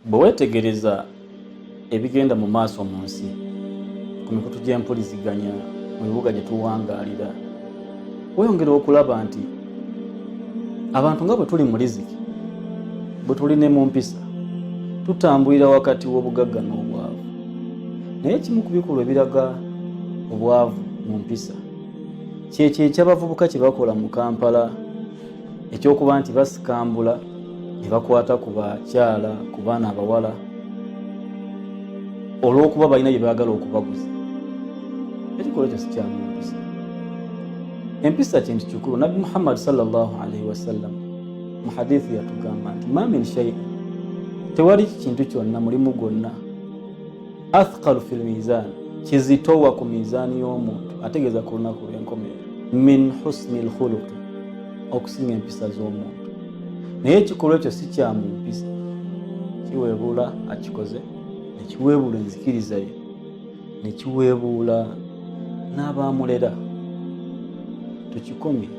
bwe weetegereza ebigenda mu maaso mu nsi ku mikutu gy'empuliziganya mu bibuga gye tuwangaalira, weyongera okulaba nti abantu nga bwe tuli mu riziki, bwe tuli ne mu mpisa, tutambulira wakati w'obugagga n'obwavu. Naye ekimu ku bikulu ebiraga obwavu mu mpisa kyekyo eky'abavubuka kye bakola mu Kampala ekyokuba nti basikambula ne bakwata ku bakyala, ku baana abawala olw'okuba balina bye baagala okubaguza. Ekikolwa ekyo si kya mu mpisa. Empisa kintu kikulu. Nabbi Muhammad sallallahu alaihi wasallam mu hadithi yatugamba nti ma min shay, tewali kintu kyonna, mulimu gwonna, athqalu fil mizan, kizitowa ku mizaani y'omuntu, ategeeza ku lunaku lw'enkomerero, min husni lkhuluqi, okusinga empisa z'omuntu. Naye ekikolwa ekyo si kya mu mpisa, kiweebuula akikoze, ne kiweebuula enzikiriza ye, ne kiweebuula n'abaamulera. Tukikomye.